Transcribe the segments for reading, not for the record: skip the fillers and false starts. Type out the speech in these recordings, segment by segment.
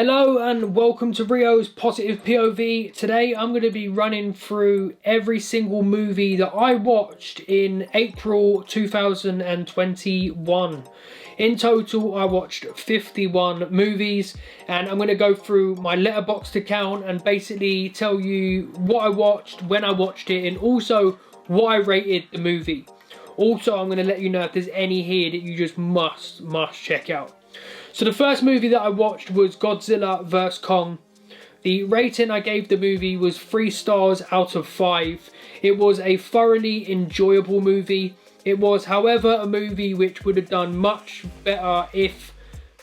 Hello and welcome to Rio's Positive POV. Today I'm going to be running through every single movie that I watched in April 2021. In total I watched 51 movies and I'm going to go through my Letterboxd account and basically tell you what I watched, when I watched it, and also what I rated the movie. Also I'm going to let you know if there's any here that you just must check out. So the first movie that I watched was Godzilla vs Kong. The rating I gave the movie was 3 stars out of 5. It was a thoroughly enjoyable movie. It was, however, a movie which would have done much better if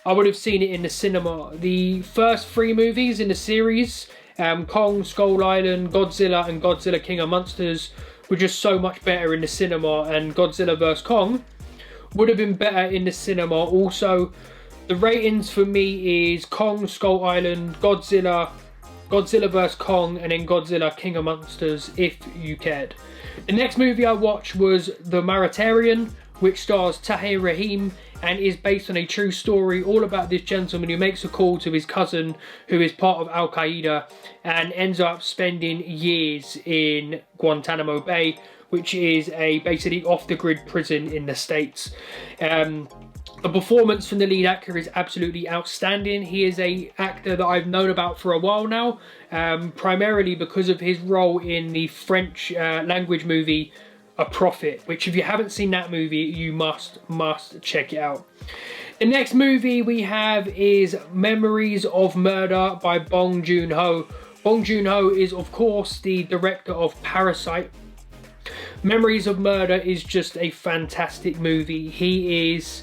I would have seen it in the cinema. The first 3 movies in the series, Kong, Skull Island, Godzilla and Godzilla King of Monsters, were just so much better in the cinema, and Godzilla vs Kong would have been better in the cinema also. The ratings for me is Kong, Skull Island, Godzilla vs Kong, and then Godzilla King of Monsters if you cared. The next movie I watched was The Maritarian, which stars Tahir Rahim and is based on a true story all about this gentleman who makes a call to his cousin who is part of Al Qaeda and ends up spending years in Guantanamo Bay, which is a basically off-the-grid prison in the States. The performance from the lead actor is absolutely outstanding. He is an actor that I've known about for a while now, primarily because of his role in the French language movie A Prophet, which if you haven't seen that movie, you must check it out. The next movie we have is Memories of Murder by Bong Joon-ho. Bong Joon-ho is of course the director of Parasite. Memories of Murder is just a fantastic movie. He is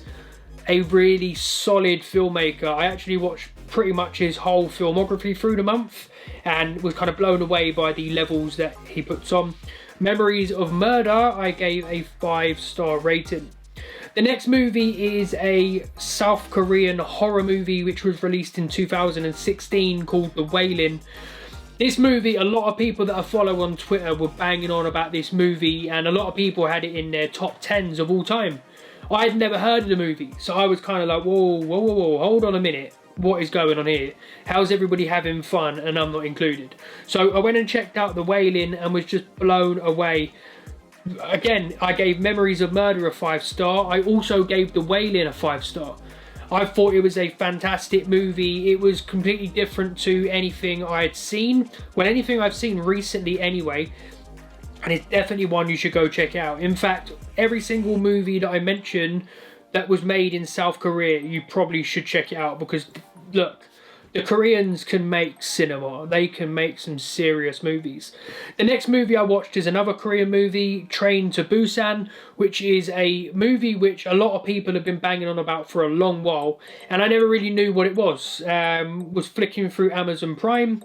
a really solid filmmaker. I actually watched pretty much his whole filmography through the month and was kind of blown away by the levels that he puts on. Memories of Murder, I gave a 5-star rating. The next movie is a South Korean horror movie which was released in 2016 called The Wailing. This movie, a lot of people that I follow on Twitter were banging on about this movie, and a lot of people had it in their top 10s of all time. I had never heard of the movie, so I was kind of like, whoa, hold on a minute. What is going on here? How's everybody having fun and I'm not included? So I went and checked out The Wailing and was just blown away. Again, I gave Memories of Murder a 5-star. I also gave The Wailing a 5-star. I thought it was a fantastic movie. It was completely different to anything I had seen. Well, anything I've seen recently anyway. And it's definitely one you should go check out. In fact, every single movie that I mentioned that was made in South Korea, you probably should check it out, because look, the Koreans can make cinema. They can make some serious movies. The next movie I watched is another Korean movie, Train to Busan, which is a movie which a lot of people have been banging on about for a long while, and I never really knew what it was. Was flicking through Amazon Prime,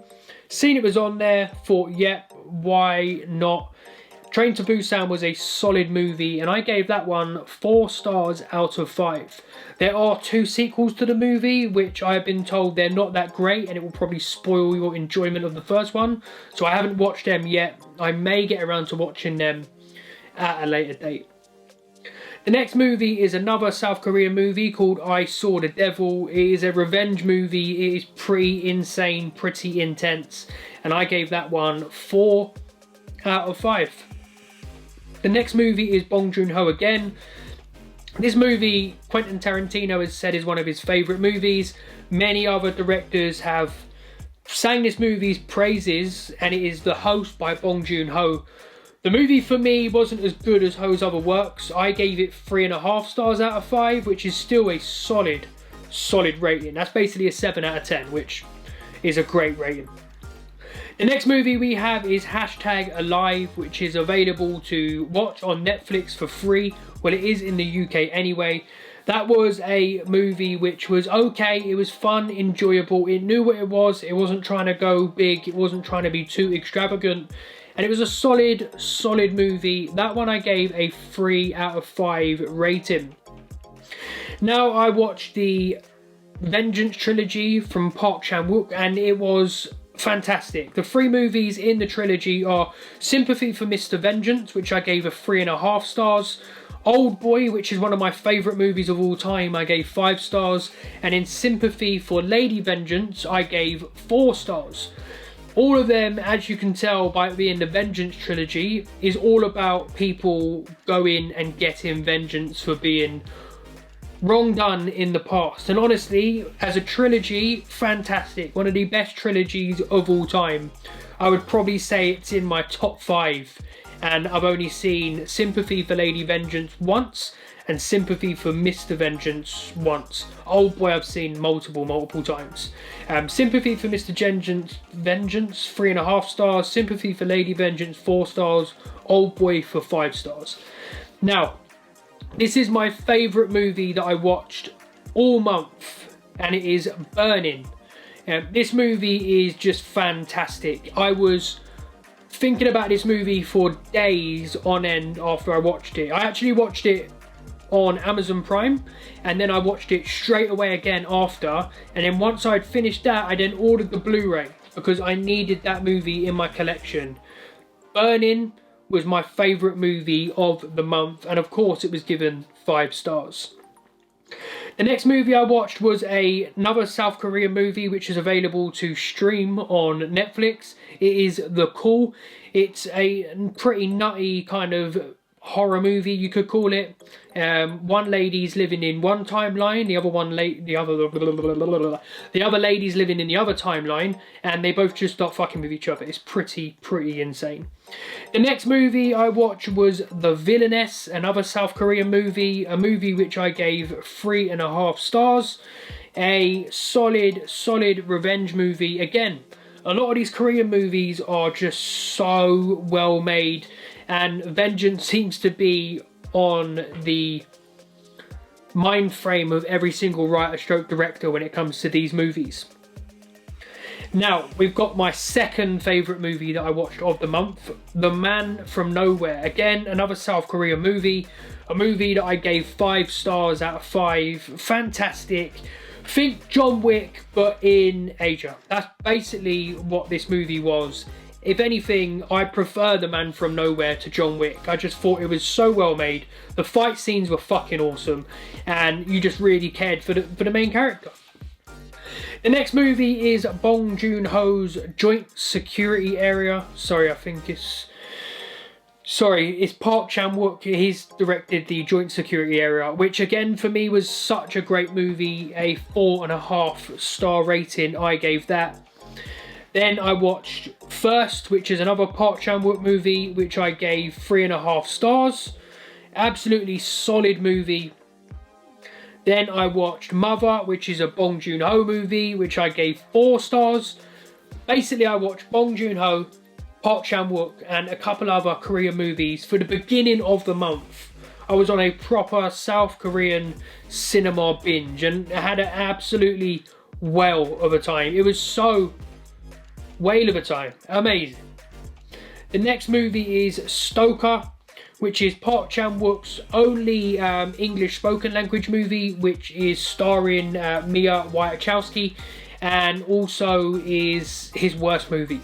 seen it was on there, thought, yep, why not? Train to Busan was a solid movie and I gave that one 4 stars out of 5. There are 2 sequels to the movie which I have been told they're not that great and it will probably spoil your enjoyment of the first one. So I haven't watched them yet. I may get around to watching them at a later date. The next movie is another South Korean movie called I Saw the Devil. It is a revenge movie. It is pretty insane, pretty intense, and I gave that one 4 out of 5. The next movie is Bong Joon-ho again. This movie, Quentin Tarantino has said, is one of his favourite movies. Many other directors have sang this movie's praises, and it is The Host by Bong Joon-ho. The movie for me wasn't as good as Ho's other works. I gave it 3.5 stars out of 5, which is still a solid rating. That's basically a 7 out of 10, which is a great rating. The next movie we have is #Alive, which is available to watch on Netflix for free. Well, it is in the UK anyway. That was a movie which was okay. It was fun, enjoyable. It knew what it was. It wasn't trying to go big. It wasn't trying to be too extravagant. And it was a solid movie. That one I gave a 3 out of 5 rating. Now I watched the Vengeance trilogy from Park Chan-wook, and it was fantastic. The 3 movies in the trilogy are Sympathy for Mr. Vengeance, which I gave a 3.5 stars. Old Boy, which is one of my favourite movies of all time, I gave 5 stars. And in Sympathy for Lady Vengeance, I gave 4 stars. All of them, as you can tell by being the Vengeance trilogy, is all about people going and getting vengeance for being wrong done in the past. And honestly, as a trilogy, fantastic. One of the best trilogies of all time. I would probably say it's in my top 5. And I've only seen Sympathy for Lady Vengeance once and Sympathy for Mr. Vengeance once. Old Boy I've seen multiple times. Sympathy for Mr. Vengeance, 3.5 stars. Sympathy for Lady Vengeance, 4 stars. Old Boy for 5 stars. Now, this is my favourite movie that I watched all month, and it is Burning. This movie is just fantastic. I was thinking about this movie for days on end after I watched it. I actually watched it on Amazon Prime, and then I watched it straight away again after, and then once I'd finished that, I then ordered the Blu-ray because I needed that movie in my collection. Burning was my favourite movie of the month, and of course it was given 5 stars. The next movie I watched was another South Korean movie which is available to stream on Netflix. It is The Call. It's a pretty nutty kind of horror movie, you could call it. One lady's living in one timeline, the other lady's living in the other timeline, and they both just start fucking with each other. It's pretty insane. The next movie I watched was The Villainess, another South Korean movie, a movie which I gave 3.5 stars. A solid revenge movie. Again, a lot of these Korean movies are just so well made, and vengeance seems to be on the mind frame of every single writer stroke director when it comes to these movies. Now, we've got my second favourite movie that I watched of the month, The Man from Nowhere. Again, another South Korean movie, a movie that I gave 5 stars out of 5. Fantastic. Think John Wick, but in Asia. That's basically what this movie was. If anything, I prefer The Man from Nowhere to John Wick. I just thought it was so well made. The fight scenes were fucking awesome, and you just really cared for the main character. The next movie is Bong Joon-ho's Joint Security Area. It's Park Chan-wook. He's directed the Joint Security Area, which again for me was such a great movie. A 4.5 star rating I gave that. Then I watched First, which is another Park Chan-wook movie, which I gave 3.5 stars. Absolutely solid movie. Then I watched Mother, which is a Bong Joon-ho movie, which I gave 4 stars. Basically, I watched Bong Joon-ho, Park Chan-wook, and a couple other Korean movies for the beginning of the month. I was on a proper South Korean cinema binge, and I had an absolutely whale of a time. It was so whale of a time. Amazing. The next movie is Stoker, which is Park Chan-wook's only English spoken language movie, which is starring Mia Wasikowska, and also is his worst movie.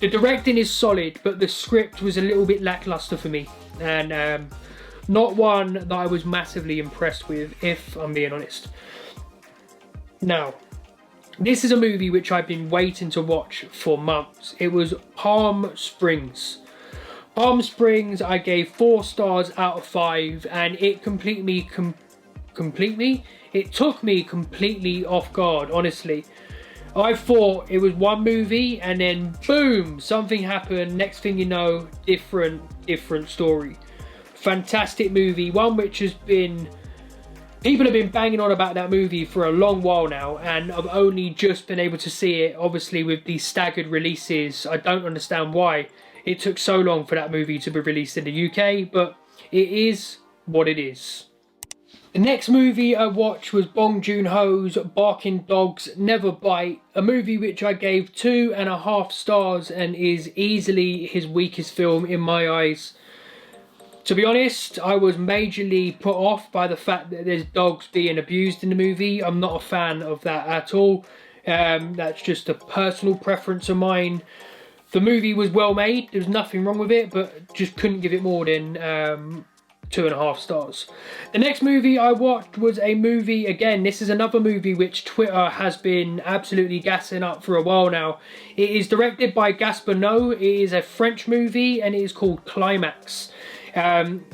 The directing is solid, but the script was a little bit lackluster for me, and not one that I was massively impressed with, if I'm being honest. Now, this is a movie which I've been waiting to watch for months. It was Palm Springs. Palm Springs I gave 4 stars out of 5, and it it took me completely off guard, honestly. I thought it was one movie, and then boom, something happened. Next thing you know, different story. Fantastic movie, one which has been, people have been banging on about that movie for a long while now, and I've only just been able to see it, obviously with these staggered releases. I don't understand why it took so long for that movie to be released in the UK, but it is what it is. The next movie I watched was Bong Joon-ho's Barking Dogs Never Bite, a movie which I gave 2.5 stars and is easily his weakest film in my eyes. To be honest, I was majorly put off by the fact that there's dogs being abused in the movie. I'm not a fan of that at all. That's just a personal preference of mine. The movie was well made, there was nothing wrong with it, but just couldn't give it more than 2.5 stars. The next movie I watched was a movie, again, this is another movie which Twitter has been absolutely gassing up for a while now. It is directed by Gaspar Noé, it is a French movie, and it is called Climax.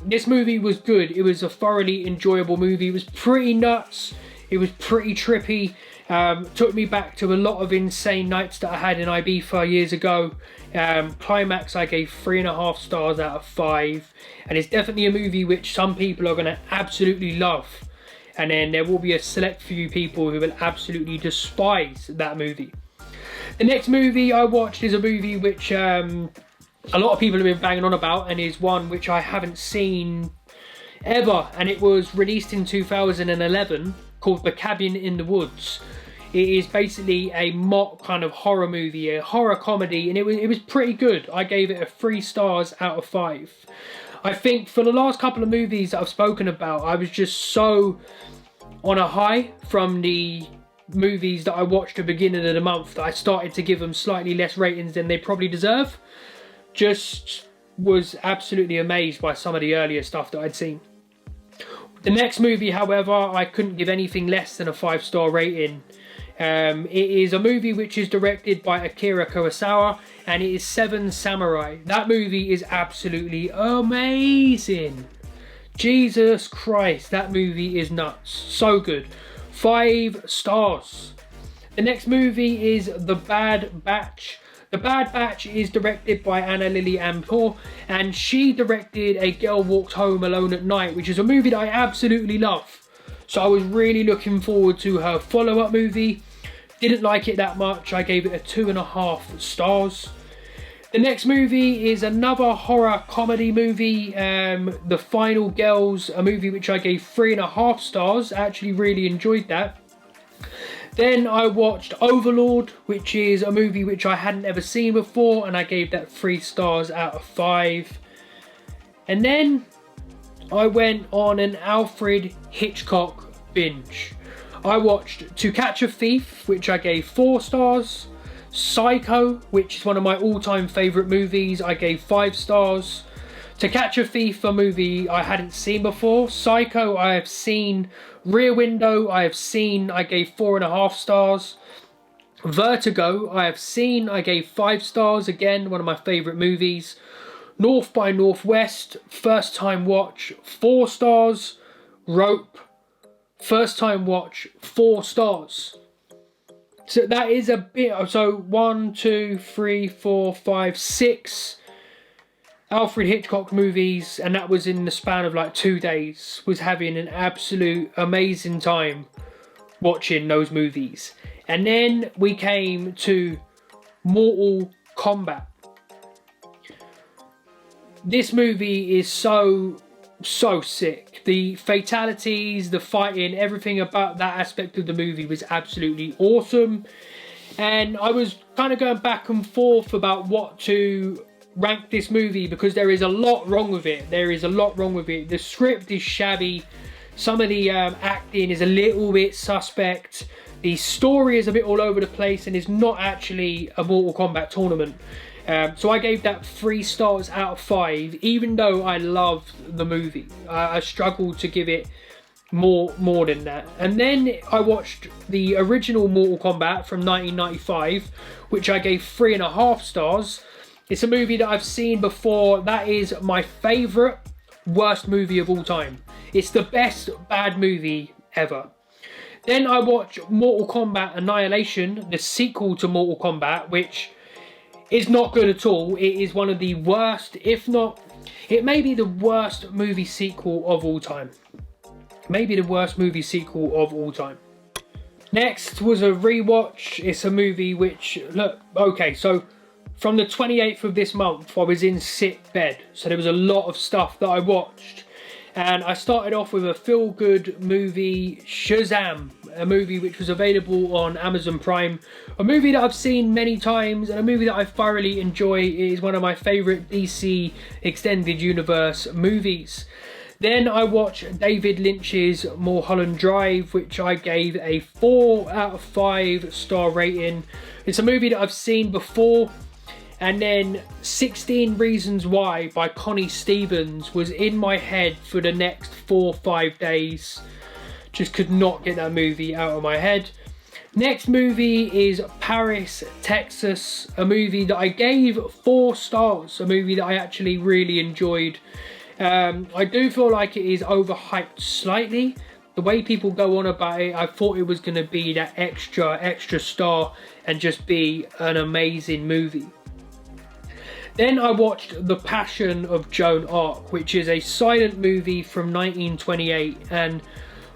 This movie was good, it was a thoroughly enjoyable movie, it was pretty nuts, it was pretty trippy. Took me back to a lot of insane nights that I had in Ibiza years ago. Climax I gave 3.5 stars out of 5, and it's definitely a movie which some people are going to absolutely love, and then there will be a select few people who will absolutely despise that movie. The next movie I watched is a movie which a lot of people have been banging on about, and is one which I haven't seen ever, and it was released in 2011, called The Cabin in the Woods. It is basically a mock kind of horror movie, a horror comedy, and it was pretty good. I gave it a 3 stars out of 5. I think for the last couple of movies that I've spoken about, I was just so on a high from the movies that I watched at the beginning of the month that I started to give them slightly less ratings than they probably deserve. Just was absolutely amazed by some of the earlier stuff that I'd seen. The next movie, however, I couldn't give anything less than a 5-star rating. It is a movie which is directed by Akira Kurosawa, and it is Seven Samurai. That movie is absolutely amazing. Jesus Christ, that movie is nuts. So good. 5 stars. The next movie is The Bad Batch. The Bad Batch is directed by Anna Lily Ampur, and she directed A Girl Walks Home Alone at Night, which is a movie that I absolutely love. So I was really looking forward to her follow-up movie. Didn't like it that much. I gave it a 2.5 stars. The next movie is another horror comedy movie, The Final Girls, a movie which I gave 3.5 stars. I actually really enjoyed that. Then I watched Overlord, which is a movie which I hadn't ever seen before, and I gave that 3 stars out of 5. And then I went on an Alfred Hitchcock binge. I watched To Catch a Thief, which I gave 4 stars. Psycho, which is one of my all-time favourite movies, I gave 5 stars. To Catch a Thief, a movie I hadn't seen before. Psycho, I have seen. Rear Window, I have seen. I gave 4.5 stars. Vertigo, I have seen. I gave 5 stars. Again, one of my favourite movies. North by Northwest, first time watch, 4 stars. Rope, first time watch, 4 stars. So that is a bit. So 1, 2, 3, 4, 5, 6 Alfred Hitchcock movies, and that was in the span of like 2 days. Was having an absolute amazing time watching those movies. And then we came to Mortal Kombat. This movie is so sick. The fatalities, the fighting, everything about that aspect of the movie was absolutely awesome. And I was kind of going back and forth about what to rank this movie, because there is a lot wrong with it. There is a lot wrong with it. The script is shabby. Some of the acting is a little bit suspect. The story is a bit all over the place, and is not actually a Mortal Kombat tournament. So I gave that 3 stars out of 5, even though I loved the movie. I struggled to give it more than that. And then I watched the original Mortal Kombat from 1995, which I gave 3.5 stars. It's a movie that I've seen before. That is my favourite worst movie of all time. It's the best bad movie ever. Then I watched Mortal Kombat Annihilation, the sequel to Mortal Kombat, which is not good at all. It is one of the worst, if not, it may be the worst movie sequel of all time. Maybe the worst movie sequel of all time. Next was a rewatch. It's a movie which, look, okay, so from the 28th of this month, I was in sick bed. So there was a lot of stuff that I watched. And I started off with a feel-good movie, Shazam, a movie which was available on Amazon Prime. A movie that I've seen many times, and a movie that I thoroughly enjoy. It is one of my favourite DC Extended Universe movies. Then I watched David Lynch's Mulholland Drive, which I gave a 4 out of 5 star rating. It's a movie that I've seen before. And then 16 Reasons Why by Connie Stevens was in my head for the next 4 or 5 days. Just could not get that movie out of my head. Next movie is Paris, Texas, a movie that I gave 4 stars, a movie that I actually really enjoyed. I do feel like it is overhyped slightly. The way people go on about it, I thought it was going to be that extra star and just be an amazing movie. Then I watched The Passion of Joan Arc, which is a silent movie from 1928, and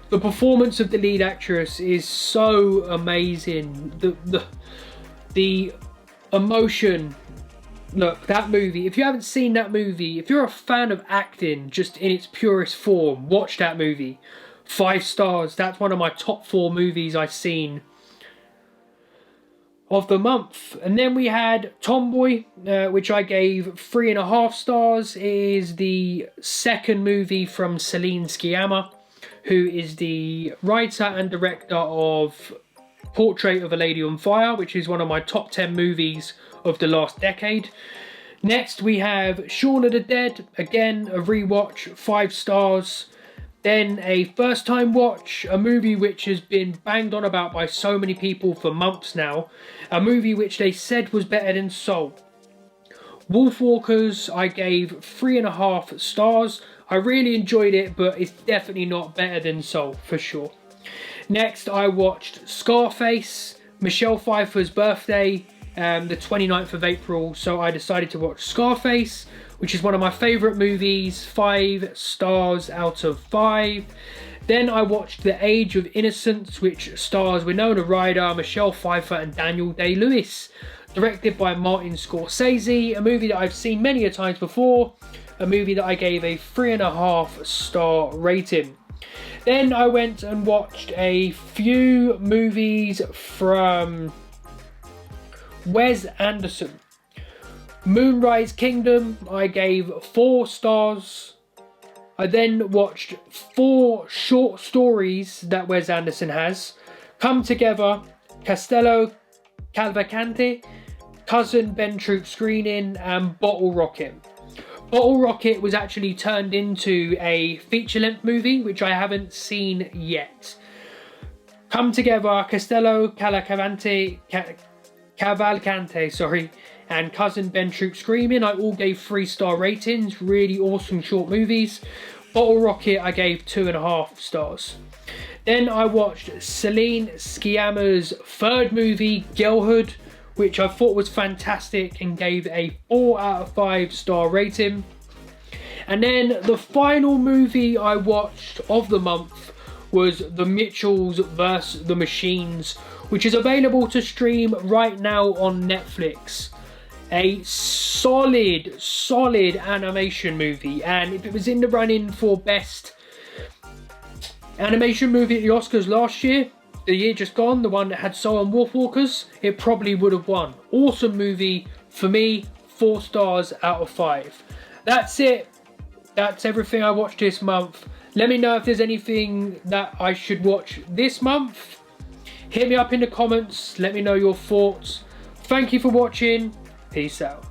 the performance of the lead actress is so amazing. The emotion. Look, that movie, if you haven't seen that movie, if you're a fan of acting just in its purest form, watch that movie. 5 stars. That's one of my top 4 movies I've seen of the month. And then we had Tomboy, which I gave 3.5 stars. It is the second movie from Celine Sciamma, who is the writer and director of Portrait of a Lady on Fire, which is one of my top 10 movies of the last decade. Next we have Shaun of the Dead, again a rewatch, 5 stars. Then a first time watch, a movie which has been banged on about by so many people for months now, a movie which they said was better than Soul. Wolfwalkers I gave 3.5 stars. I really enjoyed it, but it's definitely not better than Soul, for sure. Next I watched Scarface, Michelle Pfeiffer's birthday, the 29th of April, so I decided to watch Scarface, which is one of my favourite movies, 5 stars out of 5. Then I watched The Age of Innocence, which stars Winona Ryder, Michelle Pfeiffer and Daniel Day-Lewis, directed by Martin Scorsese, a movie that I've seen many a times before, a movie that I gave a 3.5 star rating. Then I went and watched a few movies from Wes Anderson. Moonrise Kingdom I gave 4 stars. I then watched 4 short stories that Wes Anderson has. Come Together, Castello Cavalcante, Cousin Ben Troop Screening and Bottle Rocket. Bottle Rocket was actually turned into a feature-length movie, which I haven't seen yet. Come Together, Castello Cavalcante, and Cousin Ben Troop Screaming, I all gave 3-star ratings. Really awesome short movies. Bottle Rocket I gave 2.5 stars. Then I watched Celine Sciamma's third movie, Girlhood, which I thought was fantastic and gave a 4 out of 5 star rating. And then the final movie I watched of the month was The Mitchells vs. the Machines, which is available to stream right now on Netflix. A solid animation movie, and if it was in the running for best animation movie at the Oscars last year, the year just gone, the one that had Soul and Wolfwalkers, it probably would have won. Awesome movie for me, 4 stars out of 5. That's it. That's everything I watched this month. Let me know if there's anything that I should watch this month. Hit me up in the comments. Let me know your thoughts. Thank you for watching. Peace out.